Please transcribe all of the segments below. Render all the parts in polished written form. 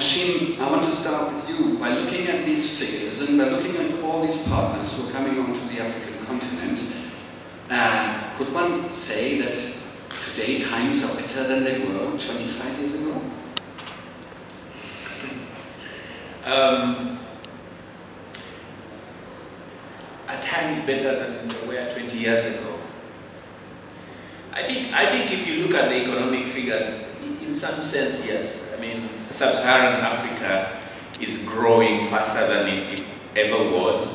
Hashim, I want to start with you. By looking at these figures and by looking at all these partners who are coming onto the African continent, could one say that today times are better than they were 25 years ago? At times better than they were 20 years ago. I think if you look at the economic figures, in some sense, yes. I mean, sub-Saharan Africa is growing faster than it ever was.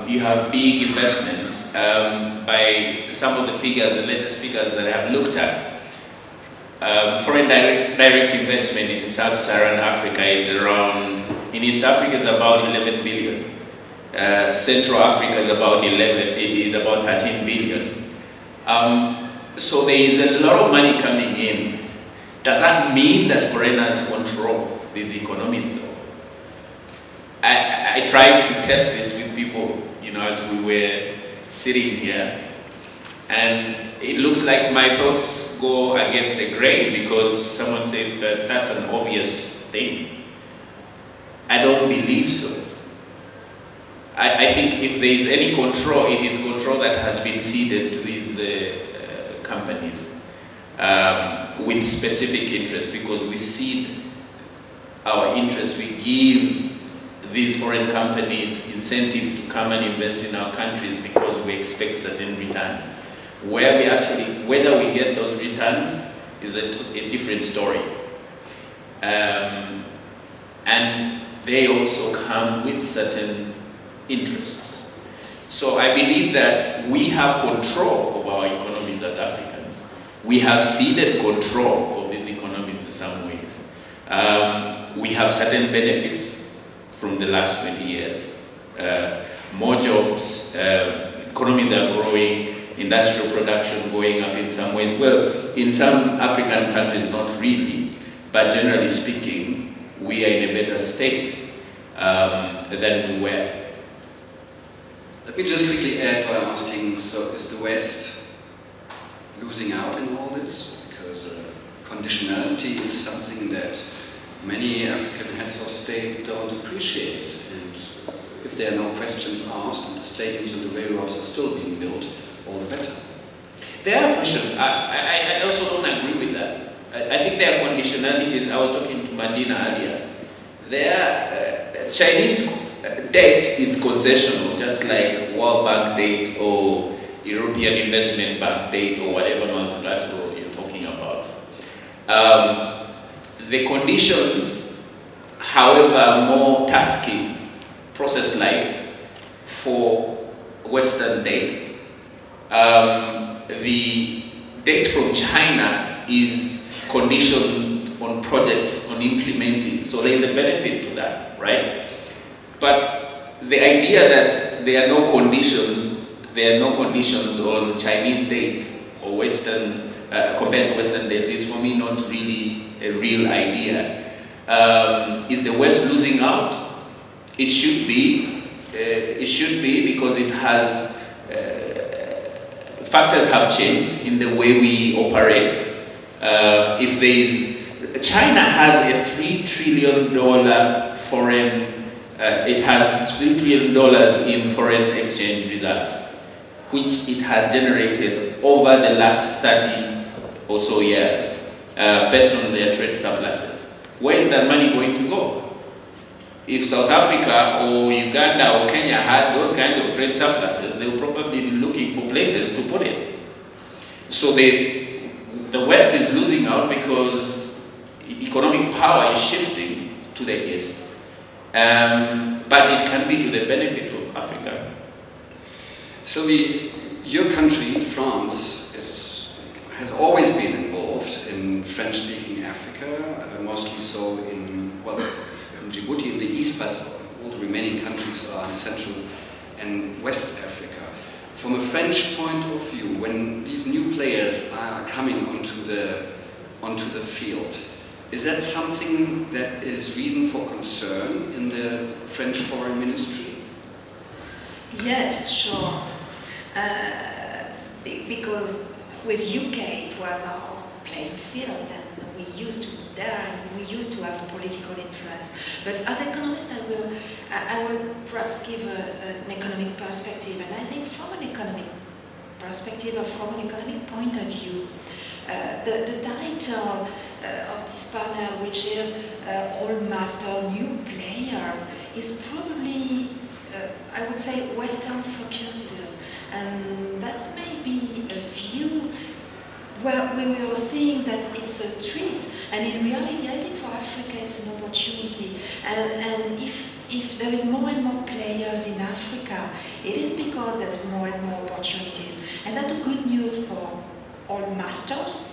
You have big investments. By some of the figures, the latest figures that I have looked at, foreign direct investment in sub-Saharan Africa is around, in East Africa is about 11 billion. Central Africa is about 13 billion. So there is a lot of money coming in. Does that mean that foreigners control these economies though? I tried to test this with people, as we were sitting here, and it looks like my thoughts go against the grain because someone says that that's an obvious thing. I don't believe so. I think if there is any control, it is control that has been ceded to these companies with specific interests, because we cede our interests, we give these foreign companies incentives to come and invest in our countries because we expect certain returns. Whether we get those returns is a different story. And they also come with certain interests. So I believe that we have control of our economies as Africans. We have ceded control of these economies in some ways. We have certain benefits from the last 20 years. More jobs, economies are growing, industrial production going up in some ways. Well, in some African countries, not really, but generally speaking, we are in a better state than we were. Let me just quickly add by asking, so is the West losing out in all this? Because conditionality is something that many African heads of state don't appreciate. And if there are no questions asked and the stadiums and the railroads are still being built, all the better. There are questions asked. I also don't agree with that. I think there are conditionalities. I was talking to Madina earlier. Chinese debt is concessional, just like World Bank debt or European Investment Bank debt or whatever multilateral you're talking about. The conditions, however, are more tasky, process-like for Western debt. The debt from China is conditioned on projects, on implementing, so there is a benefit to that, right? But the idea that there are no conditions on Chinese debt or Western, compared to Western debt is for me not really a real idea. Is the West losing out? It should be. It should be, because it has, factors have changed in the way we operate. If there is, China has a $3 trillion foreign, it has $3 trillion in foreign exchange reserves, which it has generated over the last 30 or so years, based on their trade surpluses. Where is that money going to go? If South Africa or Uganda or Kenya had those kinds of trade surpluses, they would probably be looking for places to put it. So the West is losing out because economic power is shifting to the East. But it can be to the benefit of Africa. So your country, France, has always been involved in French-speaking Africa, mostly so in Djibouti in the east, but all the remaining countries are in Central and West Africa. From a French point of view, when these new players are coming onto the field, is that something that is reason for concern in the French Foreign Ministry? Yes, sure. Because with UK it was our playing field, and we used to be there and we used to have political influence. But as economist, I will perhaps give an economic perspective, and I think from an economic perspective or from an economic point of view, the title of this panel, which is Old Master, New Players, is probably, I would say, Western focuses. And that's maybe a view where we will think that it's a threat. And in reality, I think for Africa it's an opportunity. And if there is more and more players in Africa, it is because there is more and more opportunities. And that's good news for all masters,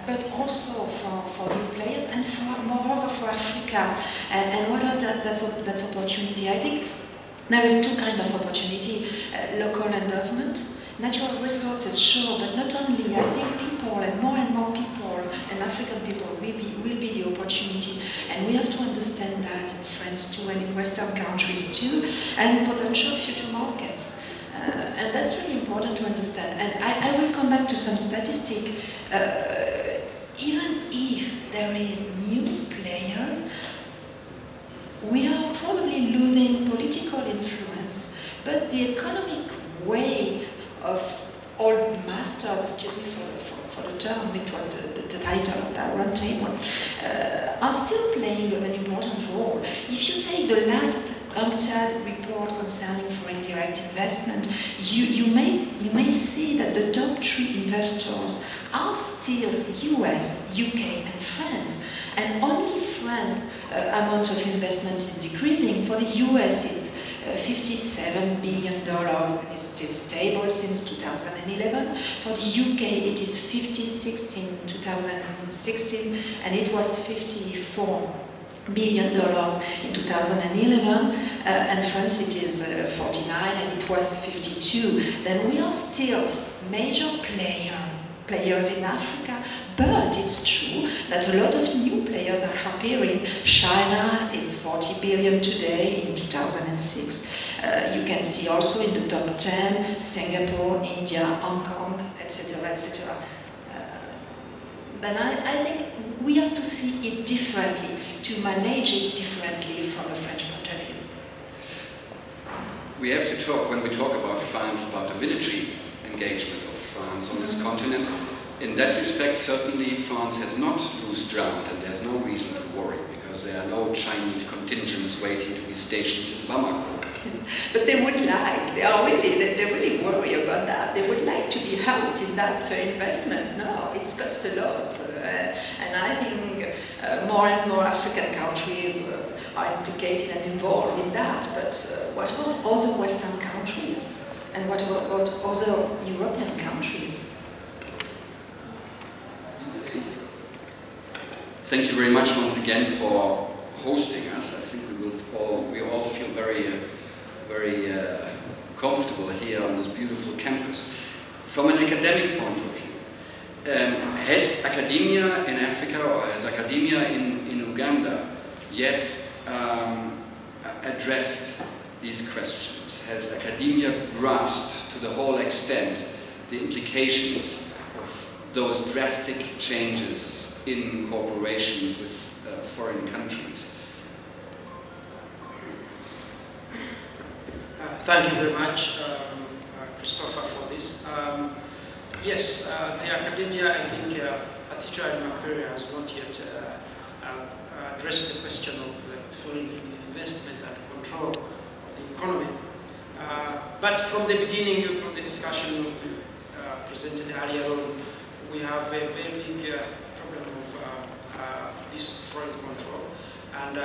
but also for new players, and moreover for Africa. And what are that's opportunity? I think there is two kinds of opportunity, local and government. Natural resources, sure, but not only. I think people and more people, and African people will be the opportunity. And we have to understand that in France too, and in Western countries too, and potential future markets. And that's really important to understand. And I will come back to some statistic. Even if there is new players, we are probably losing political influence, but the economic weight of old masters, excuse me for the term, it was the title of that roundtable, are still playing an important role. If you take the last UNCTAD report concerning foreign direct investment, you may see that the top 3 investors are still US, UK, and France. And only France amount of investment is decreasing. For the US, it's $57 billion. It's still stable since 2011. For the UK, it is 56 in 2016, and it was $54 billion in 2011. And France, it is 49, and it was 52. Then we are still major players in Africa, but it's true that a lot of new players are appearing. China is 40 billion today in 2006. You can see also in the top 10, Singapore, India, Hong Kong, etc., etc. Then I think we have to see it differently, to manage it differently from a French point of view. We have to talk, when we talk about France, about the military engagement of France on this continent. In that respect, certainly France has not lost ground, and there's no reason to worry, because there are no Chinese contingents waiting to be stationed in Bamako. But they really worry about that. They would like to be helped in that investment. No, it's cost a lot. And I think more and more African countries are implicated and involved in that. But what about other Western countries? And what about other European countries? Thank you very much once again for hosting us. I think we all feel very comfortable here on this beautiful campus. From an academic point of view, has academia in Africa, or has academia in Uganda yet addressed these questions? Has academia grasped to the whole extent the implications of those drastic changes in corporations with foreign countries? Thank you very much, Christopher, for this. Yes, the academia, I think, particularly Makerere, has not yet addressed the question of foreign investment and control of the economy. But from the beginning, from the discussion presented earlier on, we have a very big problem of this foreign control and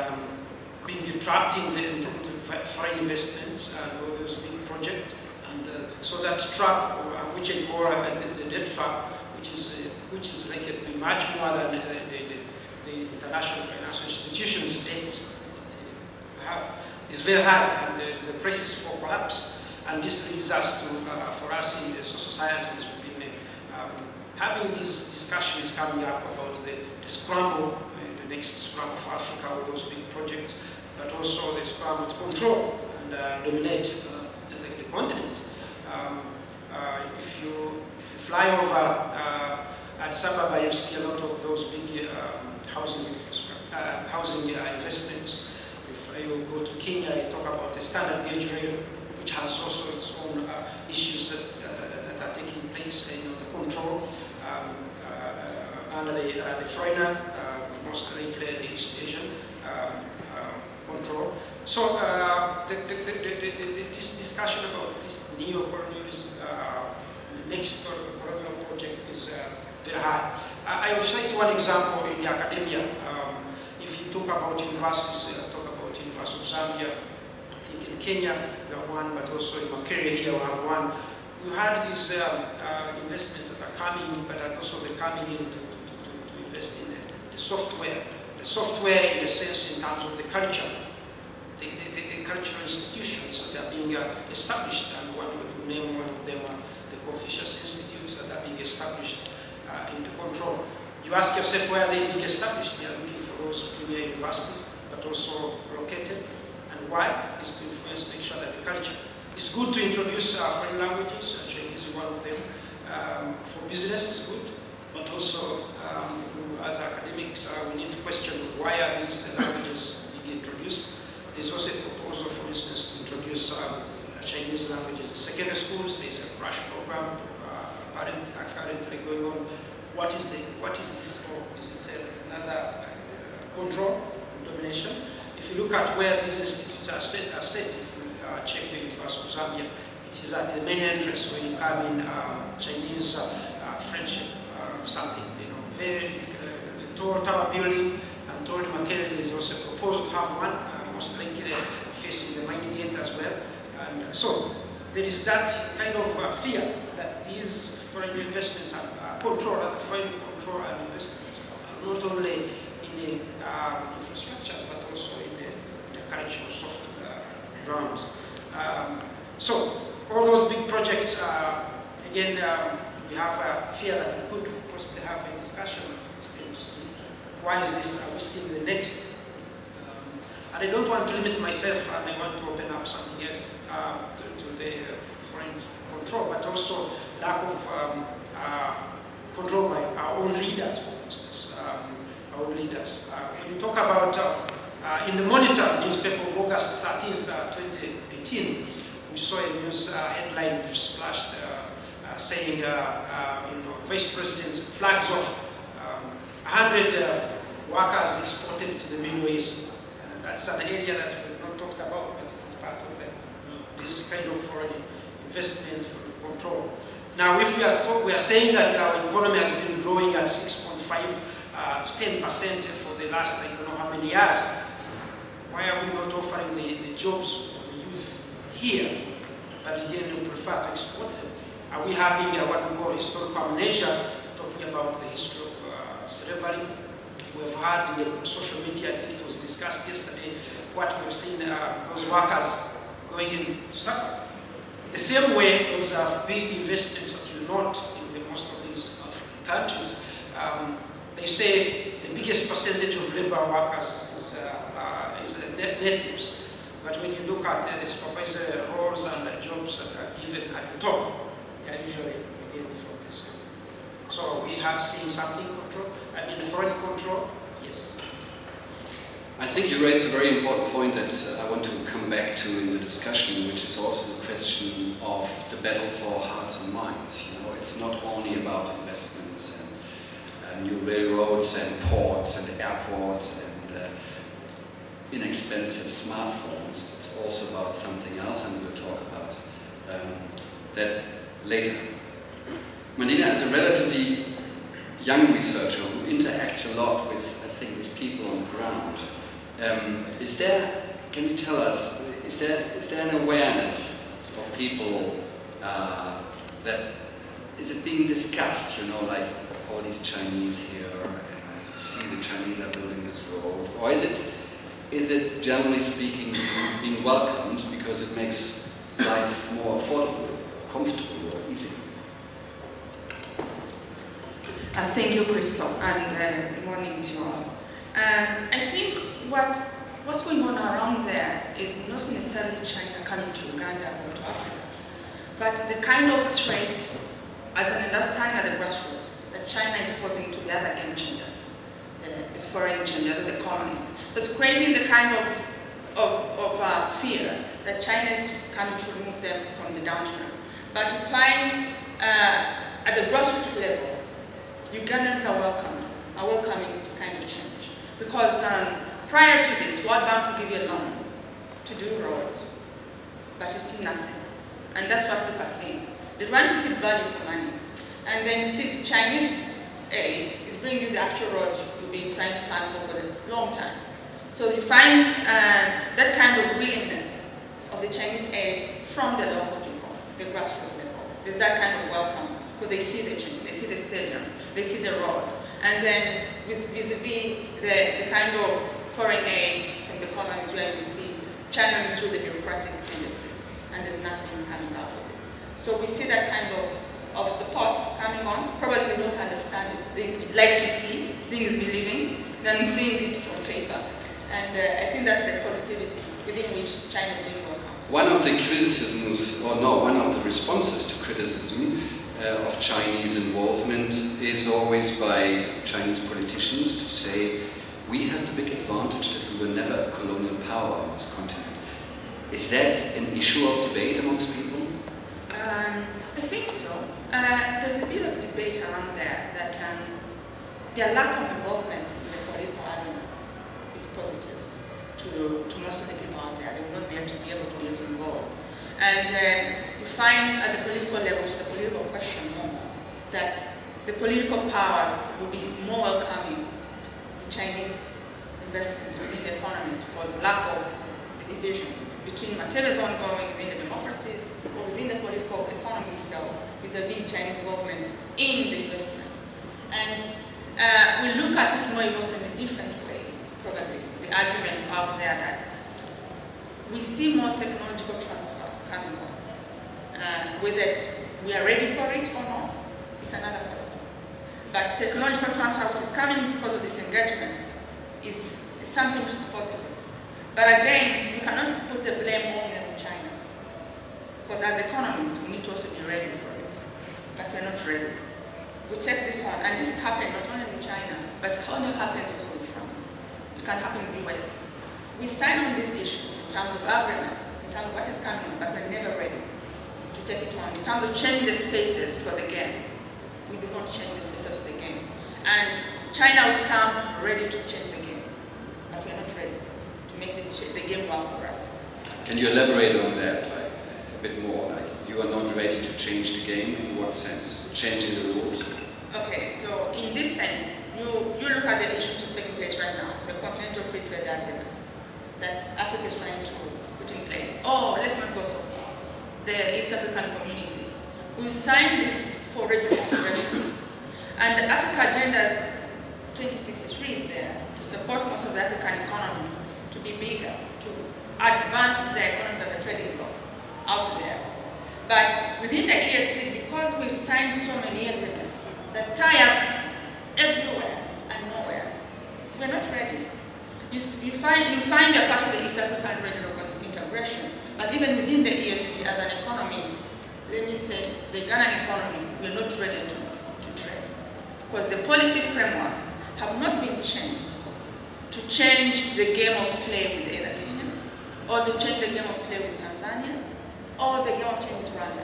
being attracting into foreign investments and all those big projects. And so that trap, which I call the debt trap, which is likely to be much more than the international financial institutions' debts that they have, is very high, and there is a crisis for collapse. And this leads us to, for us in the social sciences, we've been having these discussions coming up about the scramble, the next scramble for Africa, all those big projects, but also the scramble to control and dominate the continent. If you fly over At Sababa, you see a lot of those big housing investments. If you go to Kenya, you talk about the standard gauge rail, which has also its own issues that are taking place, the control, and the foreigner, most lately the East Asian control. So this discussion about this neo-colonialism, next colonial project is very hard. I will cite one example in the academia. If you talk about universities, talk about the University of Zambia. I think in Kenya we have one, but also in Makerere here we have one. We had these investments that are coming, but also they're coming in to invest in the software. The software, in a sense, in terms of the culture, the cultural institutions that are being established, and one would name one of them the Confucius Institutes that are being established in the control. You ask yourself where they're being established. They are looking for those premier universities, but also located. And why? Is to influence, make sure that the culture. It's good to introduce foreign languages, Chinese is one of them. For business, it's good, but also as academics, we need to question why are these languages being introduced. There's also a proposal, for instance, to introduce Chinese languages in secondary schools. There's a crash program currently going on. What is this for? Is it another control, domination? If you look at where these institutes are set, if you check the University of Zambia, it is at the main entrance when you come in Chinese, French, something, very tall tower building. I'm told Makerere is also proposed to have one, most likely facing the mining gate as well. And so there is that kind of fear that these foreign investments are controlled, that the foreign control and investments are not only in the infrastructures but also in the cultural soft grounds. So all those big projects, again, we have a fear that we could possibly have a discussion to see why is this, are we seeing the next? And I don't want to limit myself, and I want to open up something else to the foreign control, but also lack of control by our own leaders, for instance, our own leaders. When you talk about, in the Monitor newspaper of August 13th, 2018, we saw a news headline splashed saying, Vice President flags off 100 workers exported to the Middle East. That's an area that we've not talked about, but it is part of this kind of foreign investment for control. Now, if we are saying that our economy has been growing at 6.5 to 10% for the last, I don't know how many years, why are we not offering the jobs to the youth here, but again, we prefer to export them? Are we having what we call historical amnesia, talking about the history of slavery? We've had in the social media, I think it was discussed yesterday, what we've seen those workers going in to suffer. The same way, those big investments that you note in most of these countries, they say the biggest percentage of labor workers is natives. But when you look at the supervisor roles and the jobs that are given at the top, they are usually again from this. So we have seen something control. I mean, foreign control, yes. I think you raised a very important point that I want to come back to in the discussion, which is also the question of the battle for hearts and minds. It's not only about investments and new railroads and ports and airports and inexpensive smartphones. It's also about something else, and we'll talk about that later. Madina is a relatively young researcher who interacts a lot with, I think, with people on the ground. Can you tell us, is there an awareness of people that, is it being discussed, like all these Chinese here, and I see the Chinese are building this road, or is it generally speaking being welcomed because it makes life more affordable, comfortable, or easy? Thank you, Crystal, and good morning to you all. I think what's going on around there is not necessarily China coming to Uganda or to Africa, but the kind of threat, as an understanding at the grassroots, that that China is posing to the other game changers, the foreign changers, or the colonies. So it's creating the kind of fear that China is coming to remove them from the downstream. But we find at the grassroots level, Ugandans are welcoming this kind of change. Because prior to this, World Bank will give you a loan to do roads, but you see nothing. And that's what people are seeing. They want to see value for money. And then you see Chinese aid is bringing you the actual roads you've been trying to plan for the long time. So you find that kind of willingness of the Chinese aid from the local people, the grassroots level. There's that kind of welcome, because they see the change, they see the stadium, they see the road. And then with vis-a-vis the kind of foreign aid from the colonies where we see it's channeling through the bureaucratic tendencies, and there's nothing coming out of it. So we see that kind of support coming on. Probably they don't understand it. They like to see, seeing is believing, than seeing it on paper. And I think that's the positivity within which China is being welcomed. One of the criticisms, or no, one of the responses to criticism of Chinese involvement is always by Chinese politicians to say, we have the big advantage that we were never a colonial power on this continent. Is that an issue of debate amongst people? I think so. There's a bit of debate around there that their lack of involvement in the political arena is positive to most of the people out there. They will not be able to get involved. And you find at the political level, which is a political question more, that the political power will be more welcoming the Chinese investments within the economies for the lack of the division between materials ongoing within the democracies or within the political economy itself vis-a-vis Chinese government in the investments. And we look at it more also in a different way, probably. The arguments out there that we see more technological transfer coming on. Whether we are ready for it or not, it's another question. But technological transfer, which is coming because of this engagement, is something which is positive. But again, we cannot put the blame only on China. Because as economies, we need to also be ready for it. But we're not ready. We take this on, and this happened not only in China, but it only happens also in France. It can happen in the US. We sign on these issues in terms of agreements, in terms of what is coming on, but we're never ready to take it on. In terms of changing the spaces for the game, we do not change the spaces for the game. And China will come ready to change the game, but we're not ready to make the game work for us. Can you elaborate on that a bit more? You are not ready to change the game, in what sense? Changing the rules? Okay, so in this sense, you look at the issue which is taking place right now, the continental free trade agreements that Africa is trying to put in place. Oh, let's not go so far. The East African community. We signed this for regional integration. And the Africa Agenda 2063 is there to support most of the African economies to be bigger, to advance the economies of the trading bloc out there. But within the ESC, because we've signed so many agreements that tie us everywhere and nowhere, we're not ready. You find a part of the East African regional integration, but even within the ESC as an economy, let me say, the Ghanaian economy, we're not ready to trade. Because the policy frameworks have not been changed to change the game of play with either Kenya, or to change the game of play with Tanzania, or the game of change with Rwanda.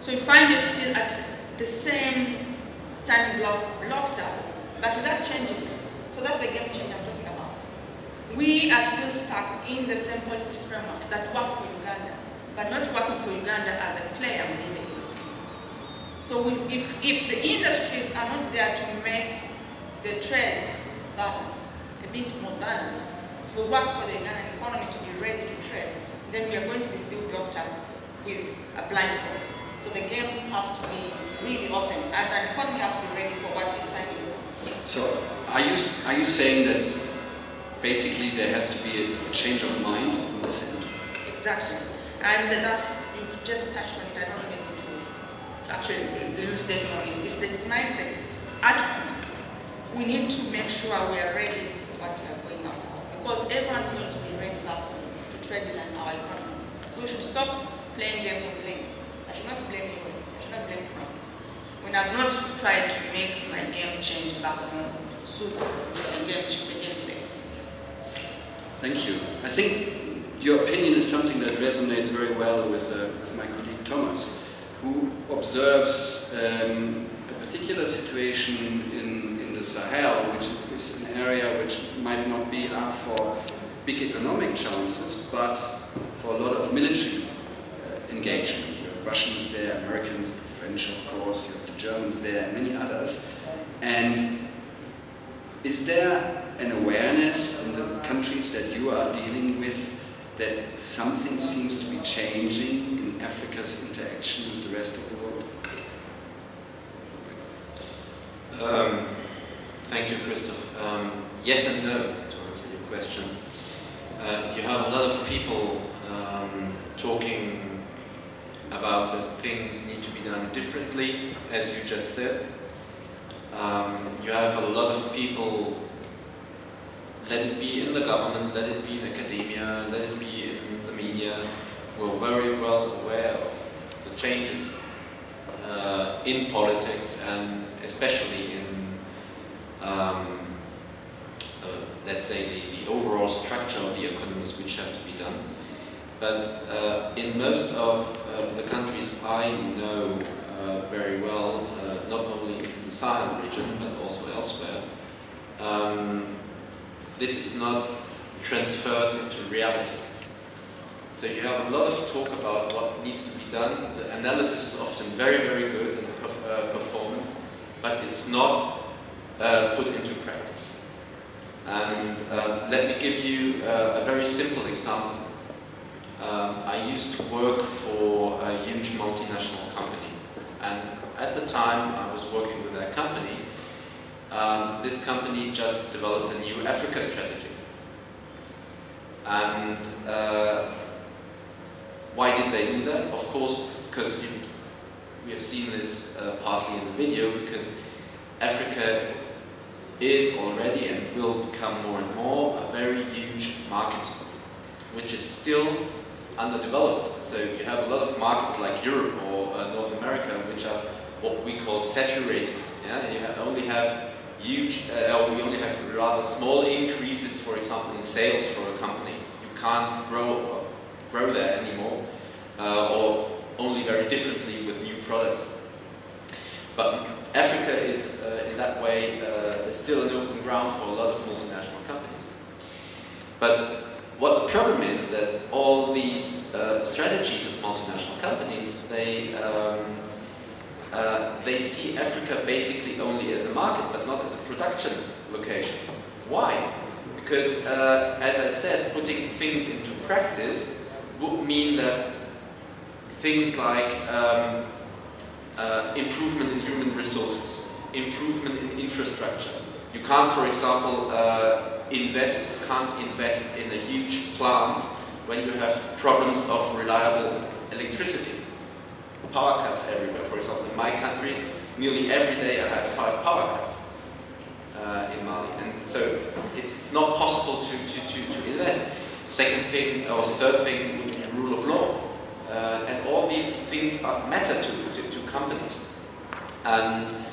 So you find us still at the same standing blocked up, but without changing it. So that's the game change I'm talking about. We are still stuck in the same policy frameworks that work for Uganda, but not working for Uganda as a player within the ESC. So if the industries are not there to make the trade balance, a bit more balanced, if we work for the Ugandan economy to be ready to trade, then we are going to be still blocked up with a blindfold. So the game has to be really open. As an economy, we have to be ready for what we're signing for. So are you saying that basically there has to be a change of mind on this end? Exactly. And that's, you've just touched on it. I don't need to actually elucidate more on it. It's the mindset. At home, we need to make sure we are ready for what we are going on. Because everyone's going to be ready to trade within our economies. We should stop playing games of blame. I should not blame US. I should not blame France. When I'm not try to make my game change back home, suit the gameplay. Thank you. I think your opinion is something that resonates very well with my colleague Thomas, who observes a particular situation in the Sahel, which is an area which might not be up for big economic challenges, but for a lot of military engagement. You have Russians there, Americans, the French, of course, you have the Germans there, and many others. And is there an awareness in the countries that you are dealing with that something seems to be changing in Africa's interaction with the rest of the world? Thank you, Christoph. Yes and no, to answer your question. You have a lot of people talking about that things need to be done differently, as you just said. You have a lot of people, let it be in the government, let it be in academia, let it be in the media, who are very well aware of the changes in politics and especially in, let's say, the overall structure of the economies which have to be done. But in most of the countries I know very well, not only in the Sahel region but also elsewhere, this is not transferred into reality. So you have a lot of talk about what needs to be done. The analysis is often very, very good and performant, but it's not put into practice. And let me give you a very simple example. I used to work for a huge multinational company, and at the time I was working with that company. This company just developed a new Africa strategy. And why did they do that? Of course, because we have seen this partly in the video, because Africa is already and will become more and more a very huge market, which is still underdeveloped. So you have a lot of markets like Europe or North America, which are what we call saturated. Yeah? You only have we only have rather small increases, for example, in sales for a company. You can't grow there anymore, or only very differently with new products. But Africa is, in that way, still an open ground for a lot of multinational companies. But what the problem is that all these strategies of multinational companies, they see Africa basically only as a market, but not as a production location. Why? Because, as I said, putting things into practice would mean that things like improvement in human resources, improvement in infrastructure. You can't, for example, invest in a huge plant when you have problems of reliable electricity. Power cuts everywhere. For example, in my countries, nearly every day I have 5 power cuts in Mali, and so it's not possible to invest. Second thing, or third thing, would be rule of law, and all these things matter to companies. And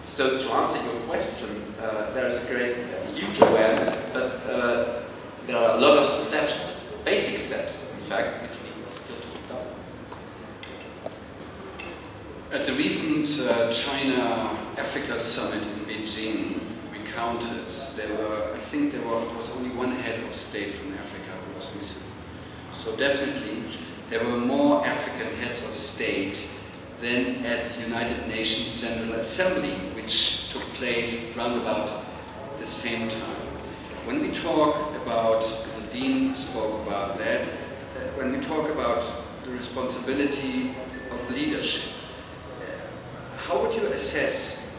so to answer your question, there is a huge awareness, but there are a lot of steps, basic steps, in fact, which need still to be done. At the recent China-Africa summit in Beijing, we counted, I think there was only one head of state from Africa who was missing. So definitely, there were more African heads of state than at the United Nations General Assembly, which took place round about the same time. When we talk about, the Dean spoke about that, when we talk about the responsibility of leadership, how would you assess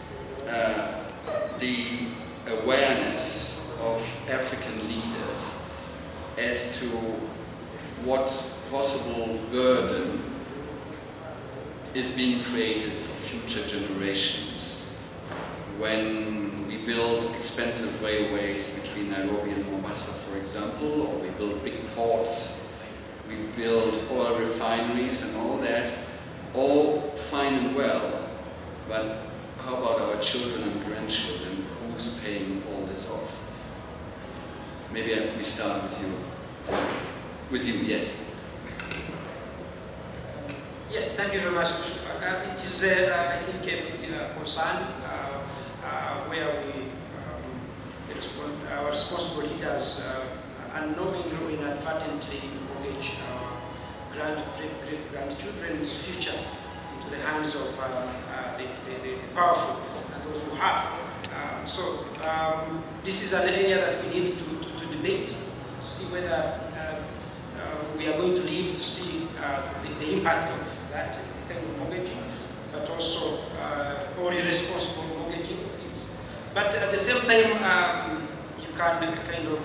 the awareness of African leaders as to what possible burden is being created for future generations when we build expensive railways between Nairobi and Mombasa, for example, or we build big ports, we build oil refineries and all that, all fine and well, But how about our children and grandchildren? Who's paying all this off? Maybe we start with you. With you, yes. Yes, thank you very much, Mr. It is, I think, a big concern where our responsible leaders unknowingly or inadvertently mortgage our great-grandchildren's future into the hands of the powerful and those who have. So this is an area that we need to debate, to see whether we are going to live to see the impact of that kind of mortgaging, but also or irresponsible mortgaging things. But at the same time, you can kind of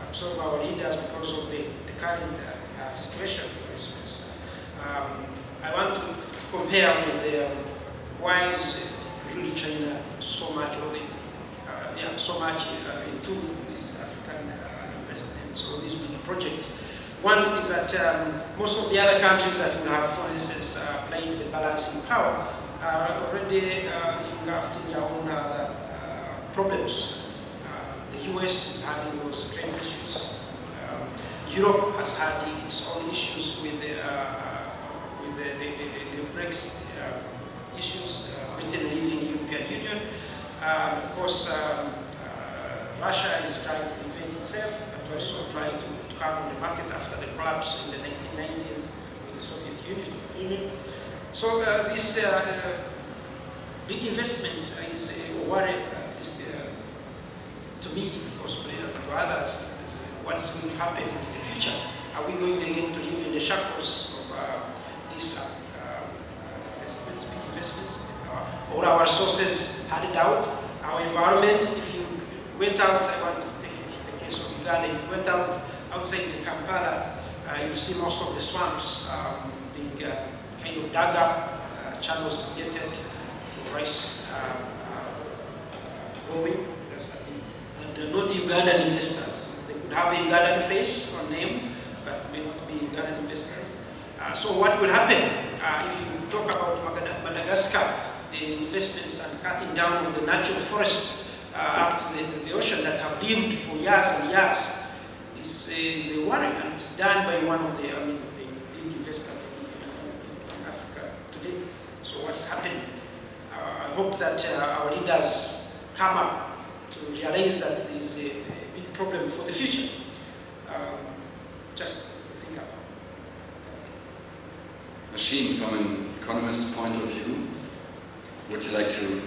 absorb our leaders because of the current situation, for instance. I want to compare with the why is really China so much of the so much into this African investments or these big projects. One is that most of the other countries that will have, for instance, played the balancing power are already engulfed in their own problems. The US is having those trade issues. Europe has had its own issues with the Brexit issues, Britain leaving the European Union. Of course, Russia is trying to invent itself, but also trying to come on the market after the collapse in the 1990s with the Soviet Union. So this big investment is a worry, at least to me, possibly to others, is what's going to happen in the future. Are we going again to live in the shackles of these investments, big investments? Or our resources had it out? Our environment, if you went out, I want to take the case of Uganda, if you went out outside the Kampala, you see most of the swamps being kind of dug up, channels created for rice growing. And not Ugandan investors. They could have a Ugandan face or name, but may not be Ugandan investors. So what will happen if you talk about Madagascar, the investments and cutting down of the natural forests up to the ocean that have lived for years and years is a worry, and it's done by one of the big investors in Africa today. So what's happening? I hope that our leaders come up to realize that there is a big problem for the future. Just to think about. Machine, from an economist's point of view, would you like to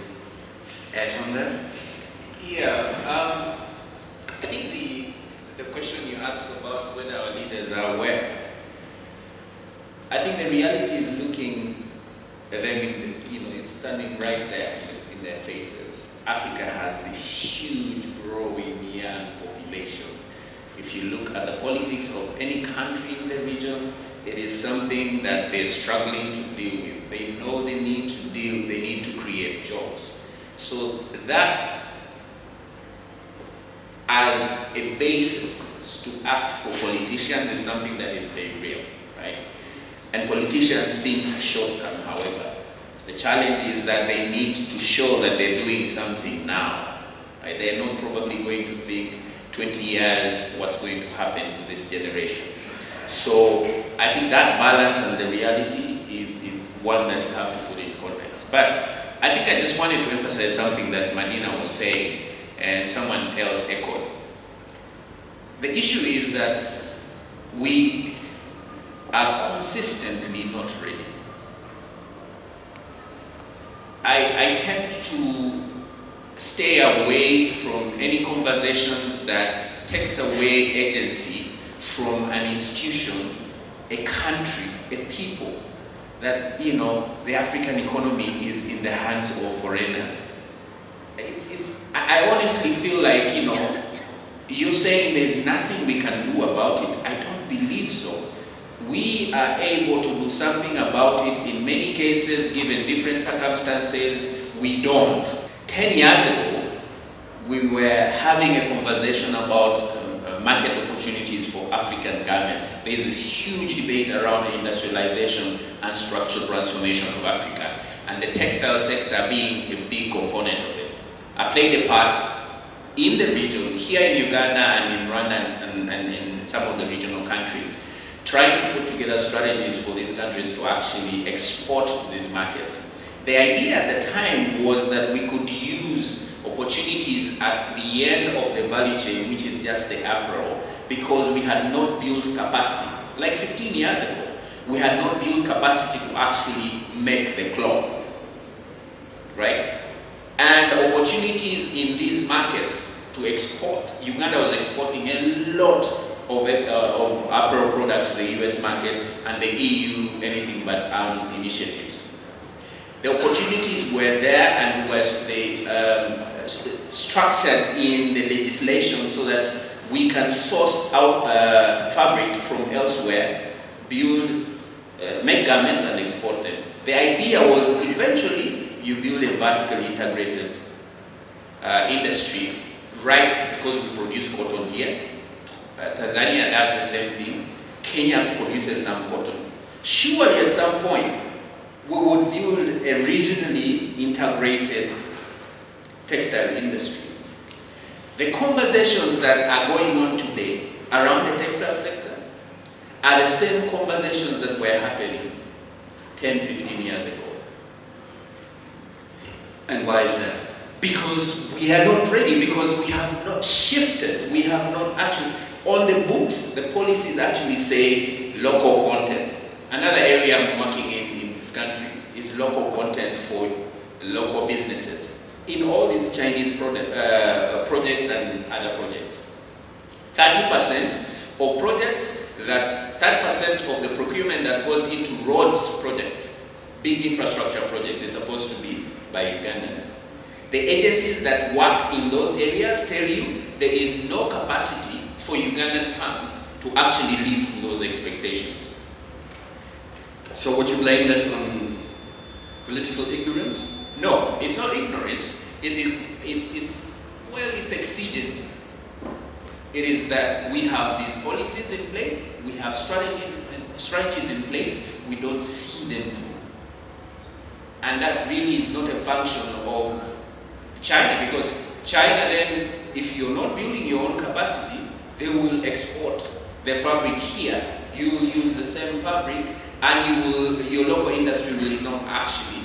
add on that? Yeah, I think the question you asked about whether our leaders are aware, I think the reality is looking at them it's standing right there in their faces. Africa has this huge growing young population. If you look at the politics of any country in the region, it is something that they're struggling to deal with. They know they need to create jobs. So that as a basis to act for politicians is something that is very real, right? And politicians think short term, however. The challenge is that they need to show that they're doing something now, right? They're not probably going to think 20 years what's going to happen to this generation. So I think that balance and the reality is one that you have to put in context. But I think I just wanted to emphasize something that Madina was saying and someone else echoed. The issue is that we are consistently not ready. I tend to stay away from any conversations that takes away agency from an institution, a country, a people, that, the African economy is in the hands of foreigners. I honestly feel like, you're saying there's nothing we can do about it. I don't believe so. We are able to do something about it in many cases, given different circumstances. We don't. 10 years ago, we were having a conversation about market opportunities for African garments. There is a huge debate around industrialization and structural transformation of Africa, and the textile sector being a big component of it. I played a part in the region, here in Uganda and in Rwanda and in some of the regional countries, trying to put together strategies for these countries to actually export to these markets. The idea at the time was that we could use opportunities at the end of the value chain, which is just the apparel, because we had not built capacity. Like 15 years ago, we had not built capacity to actually make the cloth, right? And opportunities in these markets to export. Uganda was exporting a lot of apparel products to the US market, and the EU anything but arms initiatives. The opportunities were there and structured in the legislation so that we can source out fabric from elsewhere, make garments and export them. The idea was eventually you build a vertically integrated industry, right? Because we produce cotton here. Tanzania does the same thing. Kenya produces some cotton. Surely at some point, we would build a regionally integrated textile industry. The conversations that are going on today around the textile sector are the same conversations that were happening 10, 15 years ago. And why is that? Because we are not ready, because we have not shifted, we have not actually, on the books, the policies actually say local content. Another area I'm working in this country is local content for local businesses in all these Chinese projects and other projects. 30% of projects, 30% of the procurement that goes into roads projects, big infrastructure projects, is supposed to be by Ugandans. The agencies that work in those areas tell you there is no capacity for Ugandan firms to actually live to those expectations. So would you blame that on political ignorance? No, it's not ignorance. It's exigency. It is that we have these policies in place, we have strategies in place, we don't see them through. And that really is not a function of China, because China then, if you're not building your own capacity, they will export the fabric here. You will use the same fabric, and your local industry will not actually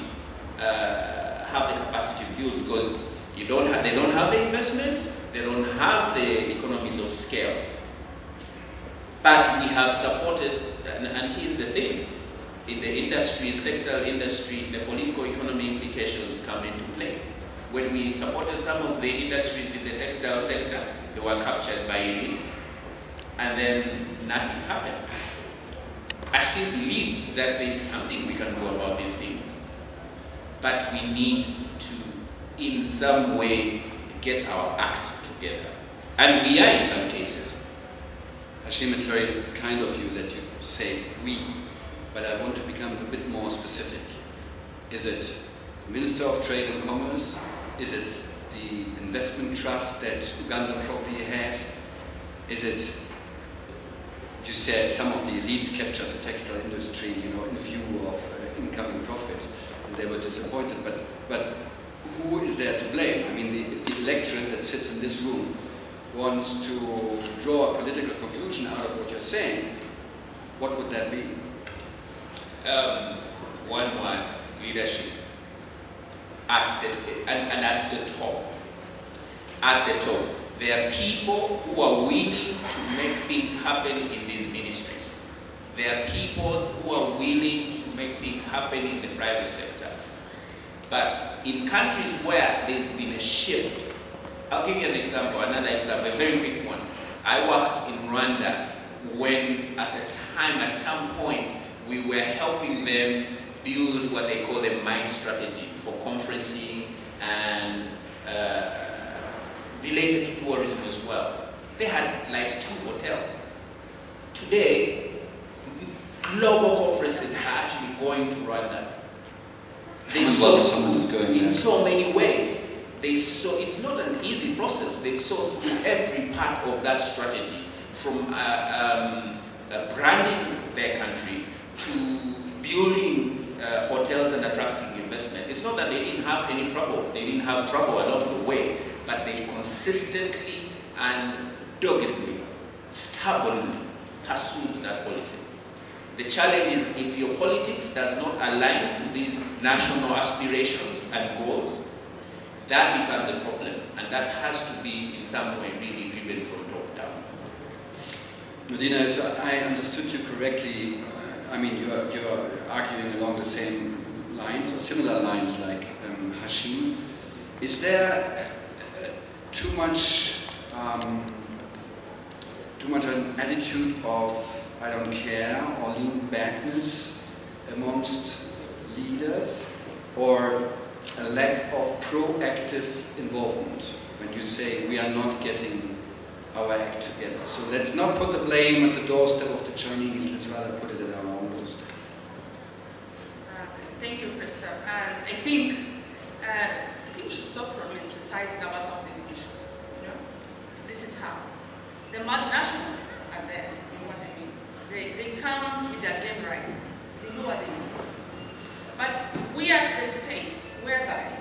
have the capacity to build, because they don't have the investments, they don't have the economies of scale. But we have supported, and here's the thing, in the industries, textile industry, the political economy implications come into play. When we supported some of the industries in the textile sector, they were captured by elites, and then nothing happened. I still believe that there's something we can do about these things, but we need to, in some way, get our act together. And we are in some cases. Hashim, it's very kind of you that you say we, but I want to become a bit more specific. Is it the Minister of Trade and Commerce? Is it the investment trust that Uganda probably has? Is it, you said some of the elites captured the textile industry, in view of incoming profits, and they were disappointed, but who is there to blame? I mean, if the electorate that sits in this room wants to draw a political conclusion out of what you're saying, what would that be? One word, leadership. At the top. At the top. There are people who are willing to make things happen in these ministries. There are people who are willing to make things happen in the private sector. But in countries where there's been a shift, I'll give you an example, another example, a very quick one. I worked in Rwanda when at some point, we were helping them build what they call the MICE strategy for conferencing and related to tourism as well. They had like 2 hotels. Today, global conferences are actually going to Rwanda. Someone is going in so many ways. it's not an easy process. They saw through every part of that strategy, from branding their country to building hotels and attracting investment. It's not that they didn't have any trouble. They didn't have trouble along the way, but they consistently and doggedly, stubbornly pursued that policy. The challenge is if your politics does not align to these national aspirations and goals, that becomes a problem, and that has to be in some way really driven from top down. Madina, if I understood you correctly, I mean you're arguing along the same lines or similar lines like Hashim. Is there too much an attitude of I don't care or lean backness amongst leaders, or a lack of proactive involvement when you say we are not getting our act together? So let's not put the blame at the doorstep of the Chinese, let's rather put it at our own doorstep. Thank you, Christoph. And I think we should stop romanticizing about some of these issues. You know, this is how the multinationals are there. You know what I mean? They come with their game right. They know what they do. But we are the state whereby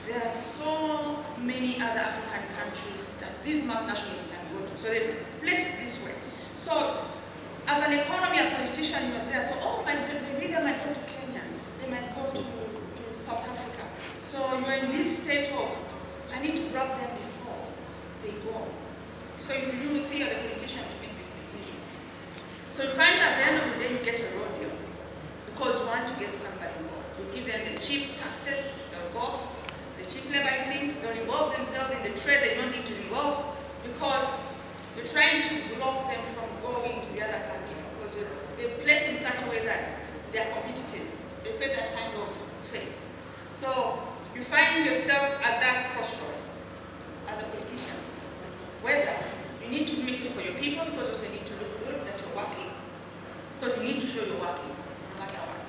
there are so many other African countries that these multinationals can go to. So they place it this way. So as an economy and politician, you're there. So, oh, my leader might go to Kenya. They might go to South Africa. So you're in this state of, I need to grab them before they go. So you will see as a politician to make this decision. So you find at the end of the day, you get a road deal because you want to get somebody involved. You give them the cheap taxes, they'll go off. The cheap labor thing, they'll involve themselves in the trade they don't need to involve because you're trying to block them from going to the other country because they're placed in such a way that they're competitive. They play that kind of face. So you find yourself at that crossroad as a politician, whether you need to make it for your people because also you need to look good that you're working, because you need to show you're working no matter what.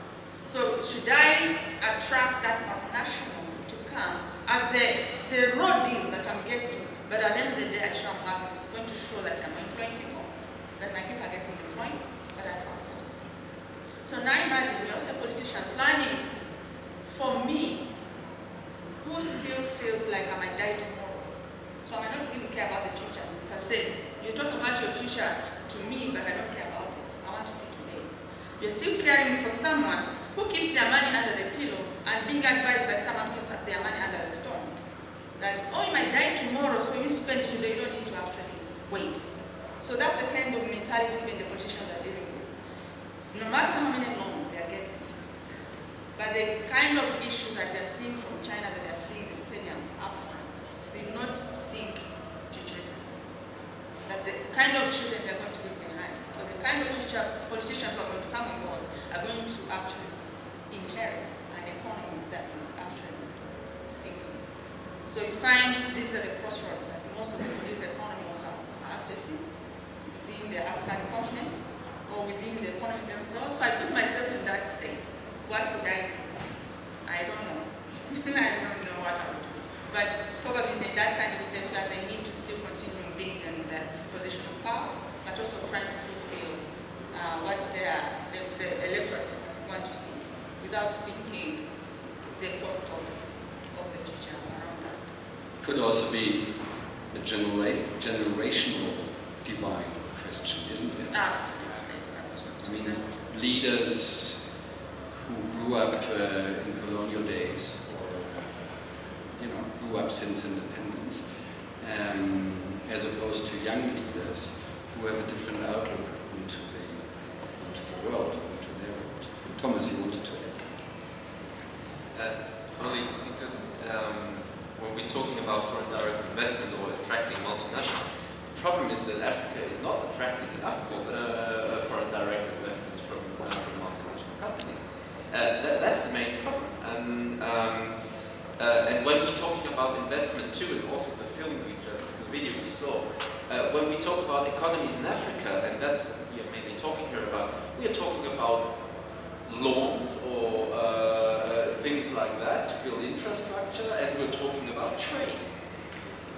So should I attract that national to come at the road deal that I'm getting, but at the end of the day I show I'm working, it's going to show that I'm employing people, that my people are getting employed, but at what cost? So now imagine you're also a politician planning for me, who still feels like I might die tomorrow. So I might not really care about the future per se. You talk about your future to me, but I don't care about it. I want to see today. You're still caring for someone who keeps their money under the pillow and being advised by someone who keeps their money under the stone. That, oh, you might die tomorrow, so you spend it today, you don't need to actually wait. So that's the kind of mentality even the politicians are dealing with. No matter how many loans they are getting, but the kind of issue that they're seeing from China, that they're seeing the stadium up front, they do not think futuristic. That the kind of children they're going to leave behind, or the kind of future politicians who are going to come on board are going to actually inherit an economy that is actually sinking. So you find these are the crossroads that most of the political economies are facing within the African continent or within the economies themselves. So I put myself in that state. What would I do? I don't know. I don't know what I would do. But probably in that kind of state that they need to still continue being in that position of power, but also trying to fulfill what the electorates want to see without thinking the cost of the future around that. Could also be a generational divide question, isn't it? Absolutely. I mean, leaders who grew up in colonial days, or grew up since independence, as opposed to young leaders who have a different outlook into the world, into their world. Thomas, you wanted to add? Only because when we're talking about foreign direct investment or attracting multinationals, the problem is that Africa is not attracting enough foreign direct investments from multinational companies. That's the main problem. And when we're talking about investment too, and also the video we saw, when we talk about economies in Africa, and that's what we are mainly talking here about, we are talking about loans or things like like that to build infrastructure, and we're talking about trade.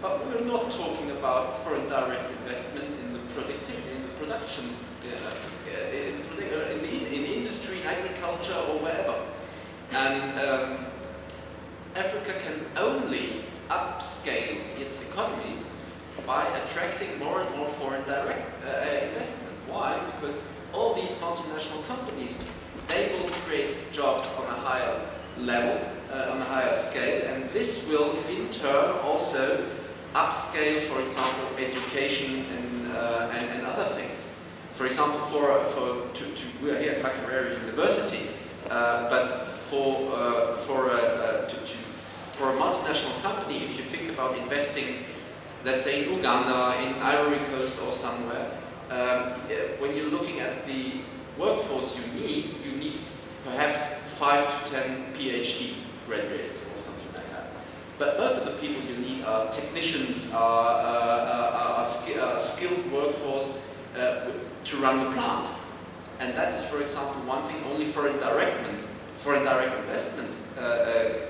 But we're not talking about foreign direct investment in the productivity, in the production, in industry, in agriculture, or wherever. And Africa can only upscale its economies by attracting more and more foreign direct investment. Why? Because all these multinational companies, they will create jobs on a higher level, on a higher scale, and this will in turn also upscale, for example, education and other things. For example, we're here at Makerere University, but for a multinational company, if you think about investing, let's say in Uganda, in Ivory Coast or somewhere, when you're looking at the workforce you need perhaps 5 to 10 PhD graduates or something like that. But most of the people you need are technicians, are skilled workforce to run the plant. And that is, for example, one thing only foreign direct investment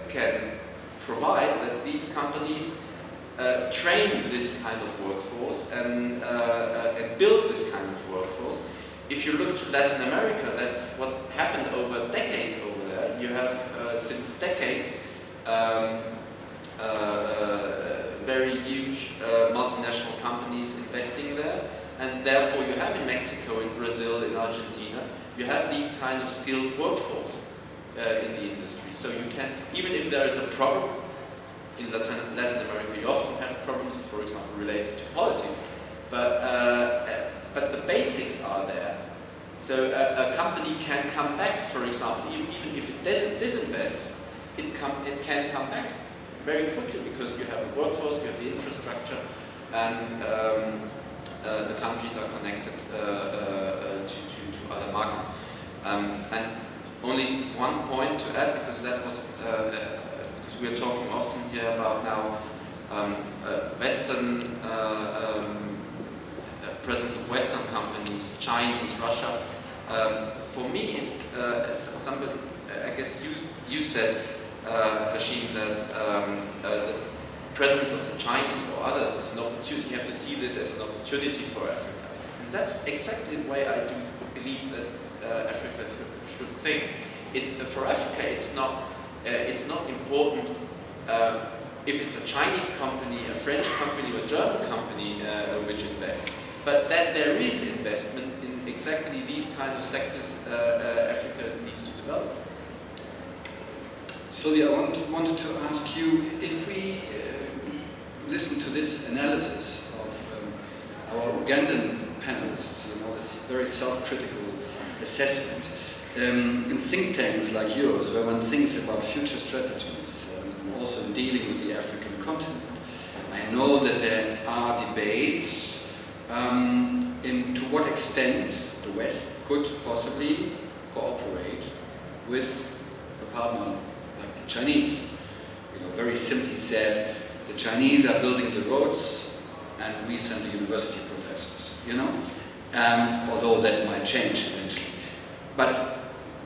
can provide, that these companies train this kind of workforce and build this kind of workforce. If you look to Latin America, that's what happened over decades over there. You have, since decades, very huge multinational companies investing there, and therefore you have in Mexico, in Brazil, in Argentina, you have these kind of skilled workforce in the industry. So you can, even if there is a problem in Latin America, you often have problems, for example, related to politics, but the basics are there. So a company can come back, for example, even if it disinvests, it can come back very quickly because you have the workforce, you have the infrastructure, and the countries are connected to other markets. And only one point to add, because that was because we are talking often here about now Western presence of Western companies, Chinese, Russia. For me, it's somebody. I guess you said, Hashim, that the presence of the Chinese or others is an opportunity. You have to see this as an opportunity for Africa, and that's exactly the way I do believe that Africa should think. For Africa. It's not important if it's a Chinese company, a French company, or a German company which invests, but that there is investment in exactly these kind of sectors Africa needs to develop. Sylvia, I wanted to ask you, if we listen to this analysis of our Ugandan panelists, this very self-critical assessment, in think tanks like yours, where one thinks about future strategies, also in dealing with the African continent, I know that there are debates to what extent the West could possibly cooperate with a partner like the Chinese. Very simply said, the Chinese are building the roads and we send the university professors, although that might change eventually. But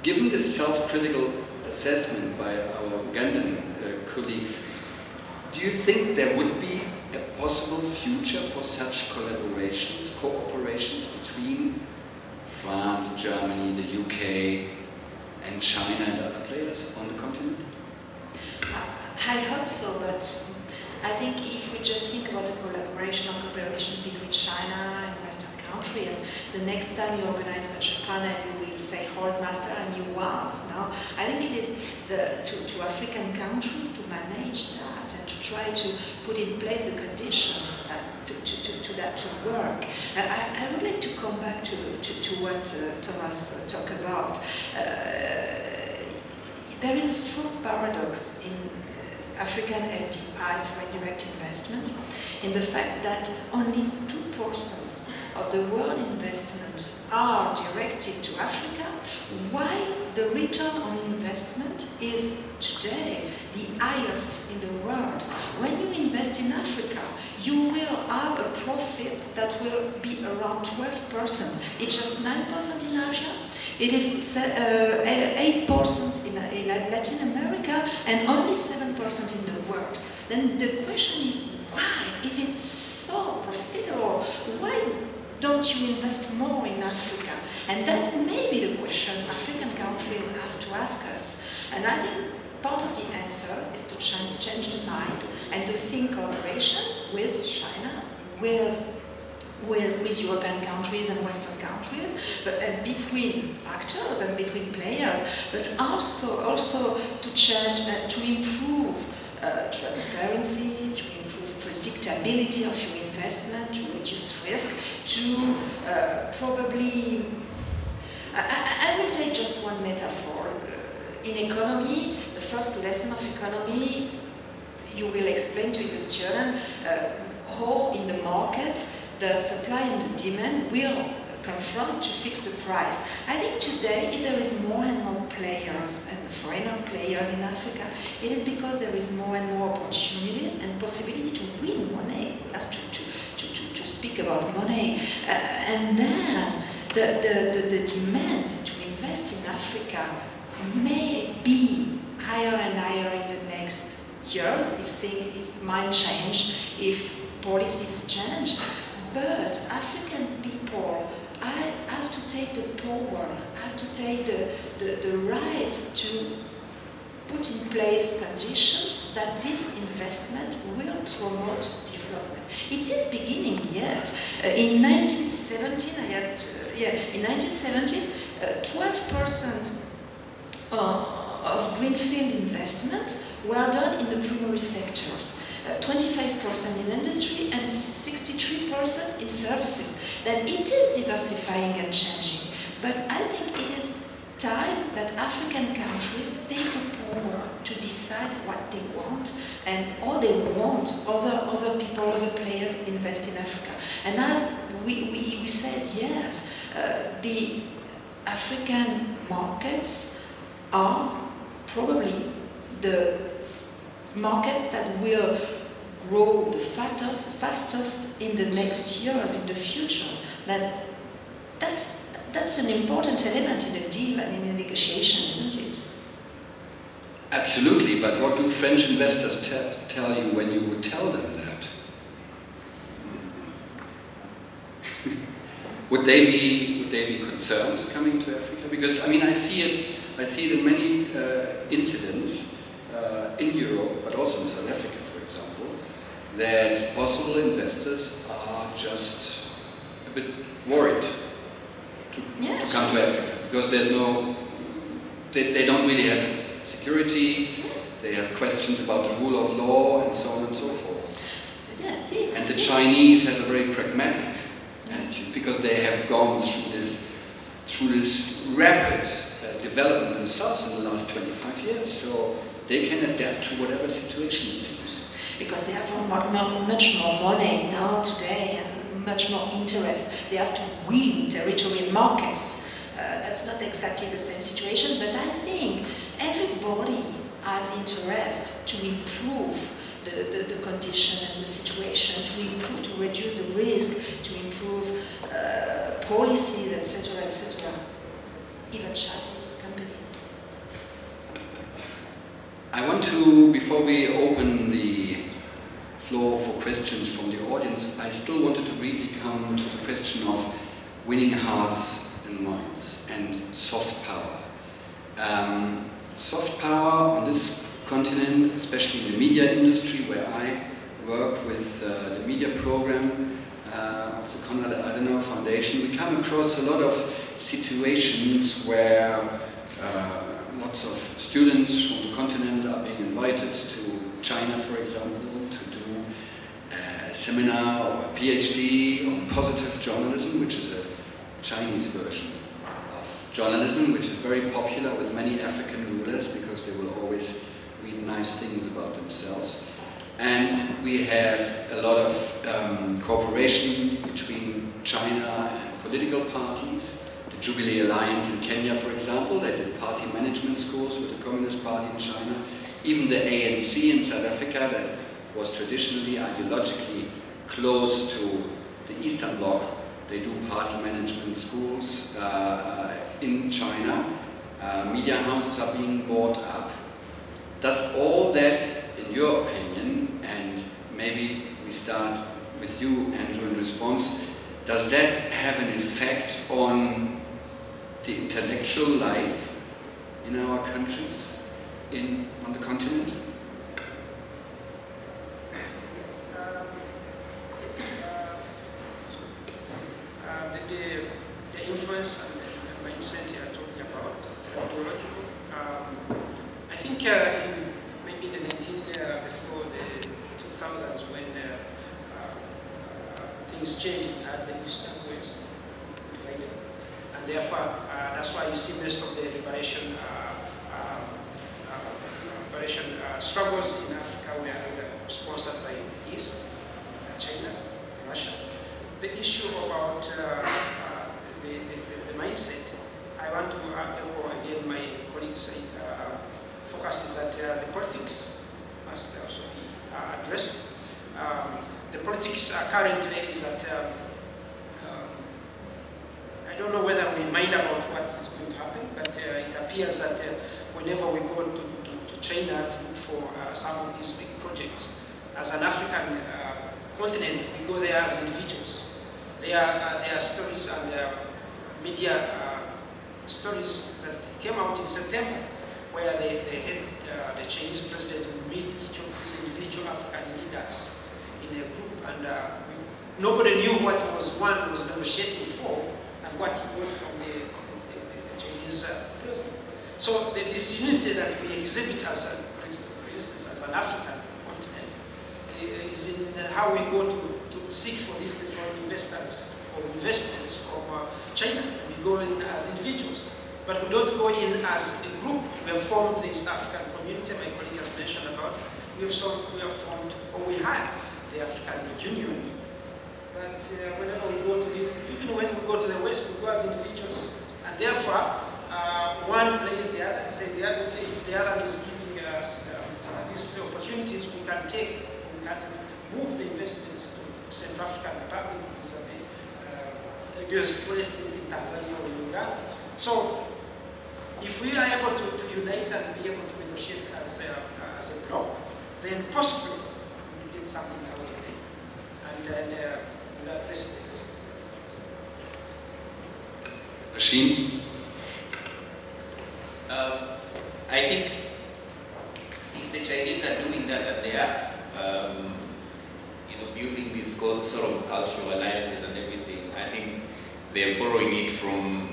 given this self-critical assessment by our Ugandan colleagues, do you think there would be a possible future for such collaborations, cooperations between France, Germany, the UK, and China and other players on the continent? I hope so, but I think if we just think about a collaboration or cooperation between China and Western countries, the next time you organize such a panel, you will say, hold master and new ones. Now, I think it is to African countries to manage that and to try to put in place the conditions to that to work. I would like to come back to what Thomas talked about. There is a strong paradox in African FDI, foreign direct investment, in the fact that only 2% of the world investment are directed to Africa, while the return on investment is today the highest in the world. When you invest in Africa, you will have a profit that will be around 12%. It's just 9% in Asia. It is 8% in Latin America, if it's so profitable, why don't you invest more in Africa? And that may be the question African countries have to ask us. And I think part of the answer is to change the mind and to think cooperation with China, with European countries and Western countries, but between actors and between players, but also to change, to improve transparency, to improve predictability of your investment, to reduce risk, to probably... I will take just one metaphor. In economy, the first lesson of economy, you will explain to the student how in the market the supply and the demand will confront to fix the price. I think today, if there is more and more players and foreign players in Africa, it is because there is more and more opportunities and possibility to win money. We have to speak about money. And then the demand to invest in Africa may be higher and higher in the next years if mind change, if policies change. But African people, I have to take the power, I have to take the right to put in place conditions that this investment will promote development. It is beginning yet. In 1917, in 1917, 12% of greenfield investment were done in the primary sectors. 25% in industry and 63% in services. That it is diversifying and changing. But I think it is time that African countries take the power to decide what they want and how they want other people, other players invest in Africa. And as we said yet, the African markets are probably the markets that will grow the fastest in the next years, in the future. That's an important element in a deal and in a negotiation, isn't it? Absolutely, but what do French investors tell you when you would tell them that? Would they be concerned coming to Africa? Because I mean, I see it in many incidents in Europe, but also in South Africa, for example, that possible investors are just a bit worried to come to Africa because there's they don't really have security. They have questions about the rule of law and so on and so forth. And the Chinese have a very pragmatic attitude because they have gone through this rapid development themselves in the last 25 years. So they can adapt to whatever situation it seems. Because they have much more money now today and much more interest. They have to win territory in markets. That's not exactly the same situation, but I think everybody has interest to improve the condition and the situation, to improve, to reduce the risk, to improve policies, etc., etc. Even Chinese companies. I want to, before we open the floor for questions from the audience, I still wanted to really come to the question of winning hearts and minds and soft power. Soft power on this continent, especially in the media industry, where I work with the media program of the Konrad Adenauer Foundation, we come across a lot of situations where lots of students from the continent are being invited to China, for example, to do a seminar or a PhD on positive journalism, which is a Chinese version of journalism, which is very popular with many African rulers because they will always read nice things about themselves. And we have a lot of cooperation between China and political parties. The Jubilee Alliance in Kenya, for example, they did party management schools with the Communist Party in China. Even the ANC in South Africa, that was traditionally ideologically close to the Eastern Bloc, they do party management schools in China. Media houses are being bought up. Does all that, in your opinion, and maybe we start with you, Andrew, in response. Does that have an effect on the intellectual life in our countries, on the continent? The influence and the mindset you are talking about, technological. I think maybe in the before the 2000s, when things changed, we had the East and West divided, and therefore that's why you see most of the liberation struggles in Africa were either sponsored by the East, China, Russia. The issue about the mindset, I want to echo again my colleagues' focus is that the politics must also be addressed. The politics currently is that I don't know whether we mind about what is going to happen, but it appears that whenever we go to China to look for some of these big projects, as an African continent, we go there as individuals. There are stories and media stories that came out in September where the Chinese president will meet each of these individual African leaders in a group, and nobody knew what one was negotiating for and what he got from the Chinese president. So the disunity that we exhibit as an African continent is in how we go to seek for these foreign investors or investments from China. We go in as individuals, but we don't go in as a group. We have formed the East African community, my colleague has mentioned about. We have formed, or we had, the African Union. But whenever we go to this, even when we go to the West, we go as individuals, and therefore one plays the other. Say the other, if the other is giving us these opportunities, we can move the investments to Central African Republic, against President in Tanzania or Uganda. So, if we are able to unite and be able to negotiate as a bloc, then possibly we will get something out of it, and then we'll address this. Machine? I think if the Chinese are doing that, and they are, building these sort of cultural alliances and everything, I think they're borrowing it from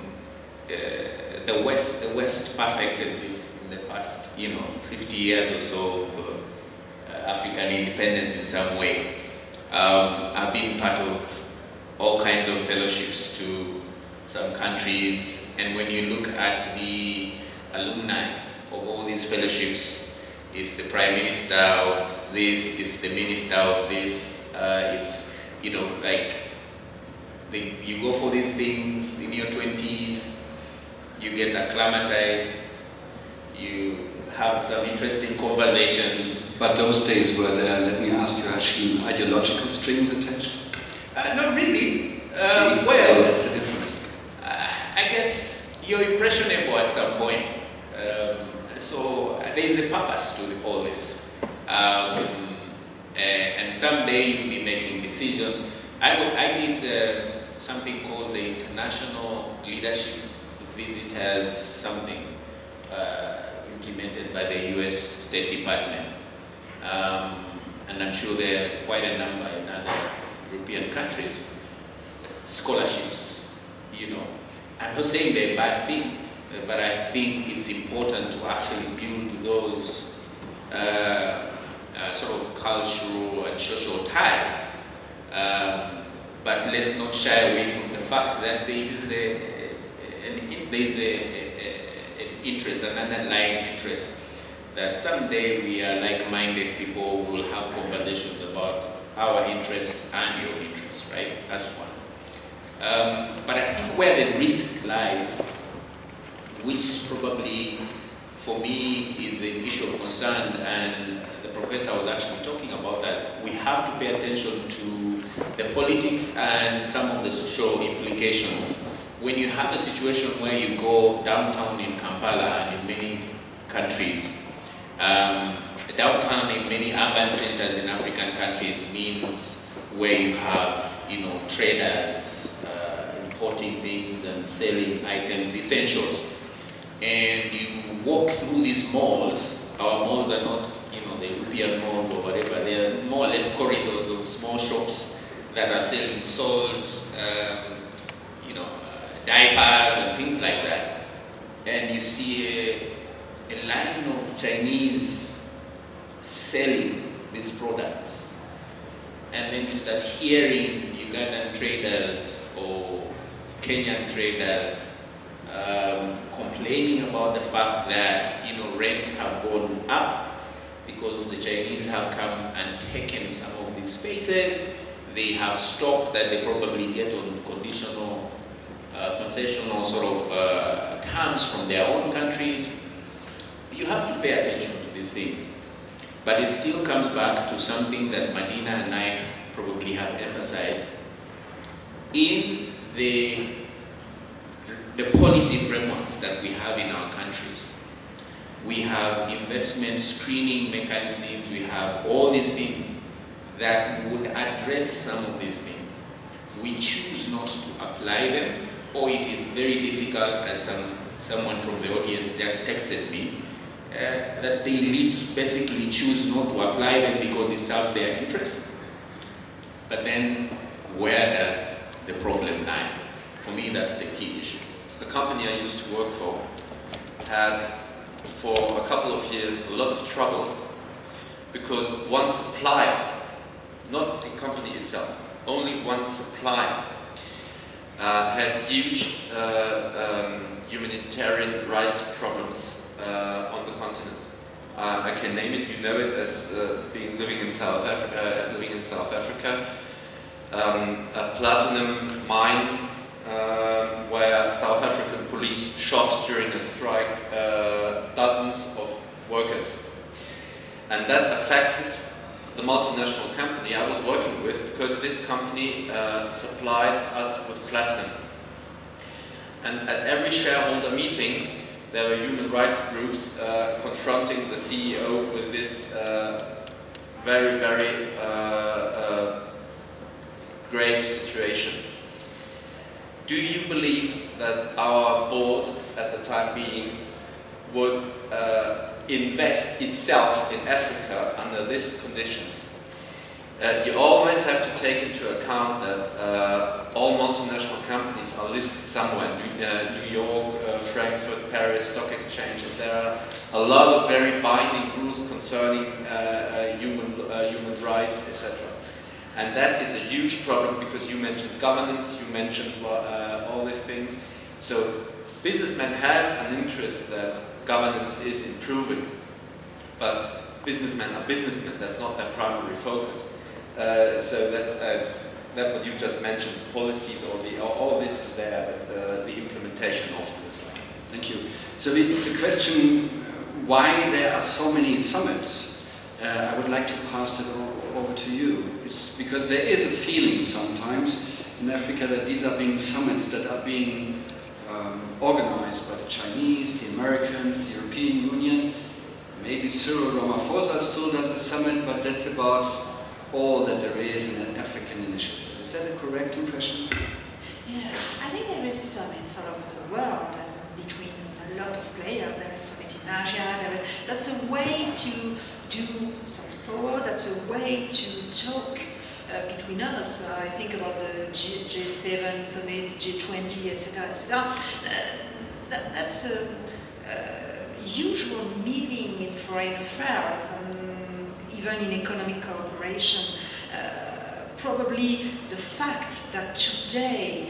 the West. The West perfected this in the past, 50 years or so of African independence in some way. I've been part of all kinds of fellowships to some countries, and when you look at the alumni of all these fellowships, it's the prime minister of this, it's the minister of this, it's, you go for these things in your 20s, you get acclimatized, you have some interesting conversations. But those days were there, let me ask you, Hashim, ideological strings attached? Not really. Well, that's the difference. I guess you're impressionable at some point. So there is a purpose to all this. And someday you'll be making decisions. I did something called the International Leadership Visitors something implemented by the US State Department. And I'm sure there are quite a number in other European countries. Scholarships, I'm not saying they're a bad thing, but I think it's important to actually build those sort of cultural and social ties. But let's not shy away from the fact that there is an interest, an underlying interest, that someday we are like-minded people who will have conversations about our interests and your interests, right? That's one. But I think where the risk lies, which probably for me is an issue of concern, and the professor was actually talking about that, we have to pay attention to the politics and some of the social implications. When you have a situation where you go downtown in Kampala and in many countries, downtown in many urban centers in African countries means where you have, traders importing things and selling items, essentials. And you walk through these malls. Our malls are not, the European malls or whatever. They are more or less corridors of small shops that are selling salt, diapers and things like that. And you see a line of Chinese selling these products. And then you start hearing Ugandan traders or Kenyan traders complaining about the fact that rents have gone up because the Chinese have come and taken some of these spaces. They have stock that they probably get on conditional, concessional sort of terms from their own countries. You have to pay attention to these things. But it still comes back to something that Madina and I probably have emphasized. In the policy frameworks that we have in our countries, we have investment screening mechanisms, we have all these things that would address some of these things. We choose not to apply them, or it is very difficult, as someone from the audience just texted me, that the elites basically choose not to apply them because it serves their interest. But then, where does the problem lie? For me, that's the key issue. The company I used to work for had, for a couple of years, a lot of troubles because one supplier, not the company itself, only one supplier had huge humanitarian rights problems on the continent. I can name it. You know it as living in South Africa. A platinum mine where South African police shot during a strike dozens of workers, and that affected the multinational company I was working with, because this company supplied us with platinum. And at every shareholder meeting, there were human rights groups confronting the CEO with this very, very grave situation. Do you believe that our board, at the time being, would invest itself in Africa under these conditions? You always have to take into account that all multinational companies are listed somewhere, New York, Frankfurt, Paris, Stock Exchange, and there are a lot of very binding rules concerning human rights, etc. And that is a huge problem, because you mentioned governance, you mentioned all these things. So businessmen have an interest that governance is improving, but businessmen are businessmen, that's not their primary focus. So that's what you just mentioned, the policies, all this is there, but the implementation often is like. Thank you. So the question, why there are so many summits, I would like to pass it over to you. It's because there is a feeling sometimes in Africa that these are being summits that are being organized by the Chinese, the Americans, the European Union. Maybe Cyril Ramaphosa still does a summit, but that's about all that there is in an African initiative. Is that a correct impression? Yeah, I think there is summits all over the world, and between a lot of players. There is summit in Asia. That's a way to do soft power. That's a way to talk between us. I think about the G7 summit, G20, etc., etc. That's a usual meeting in foreign affairs and even in economic cooperation. Probably the fact that today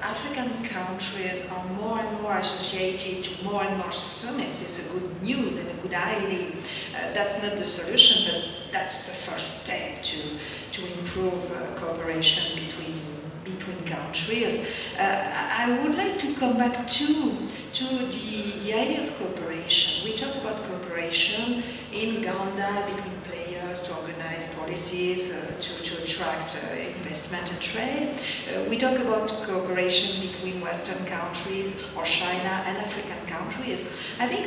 African countries are more and more associated to more and more summits is a good news and a good idea. That's not the solution, but that's the first step to improve cooperation between countries. I would like to come back to the idea of cooperation. We talk about cooperation in Uganda between players to organize policies, to attract investment and trade. We talk about cooperation between Western countries or China and African countries. I think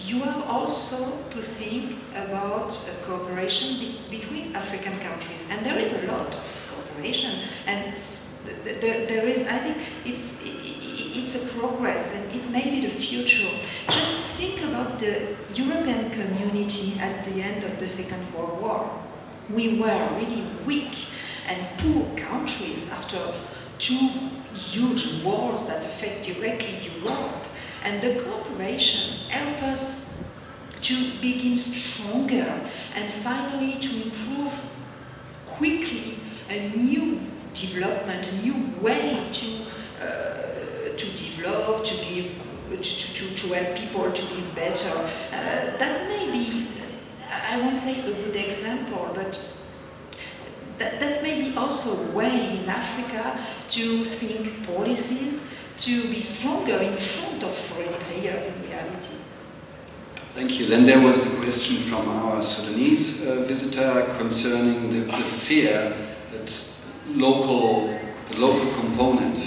you have also to think about cooperation between African countries, and there is a lot of cooperation, and there is, I think, it's a progress, and it may be the future. Just think about the European community at the end of the Second World War. We were really weak and poor countries after two huge wars that affect directly Europe. And the cooperation helped us to begin stronger and finally to improve quickly a new development, a new way to develop, to give, to help people to live better. That may be, I won't say a good example, but that may be also a way in Africa to think policies, to be stronger in front of foreign players in reality. Thank you. Then there was the question from our Sudanese visitor concerning the fear that the local component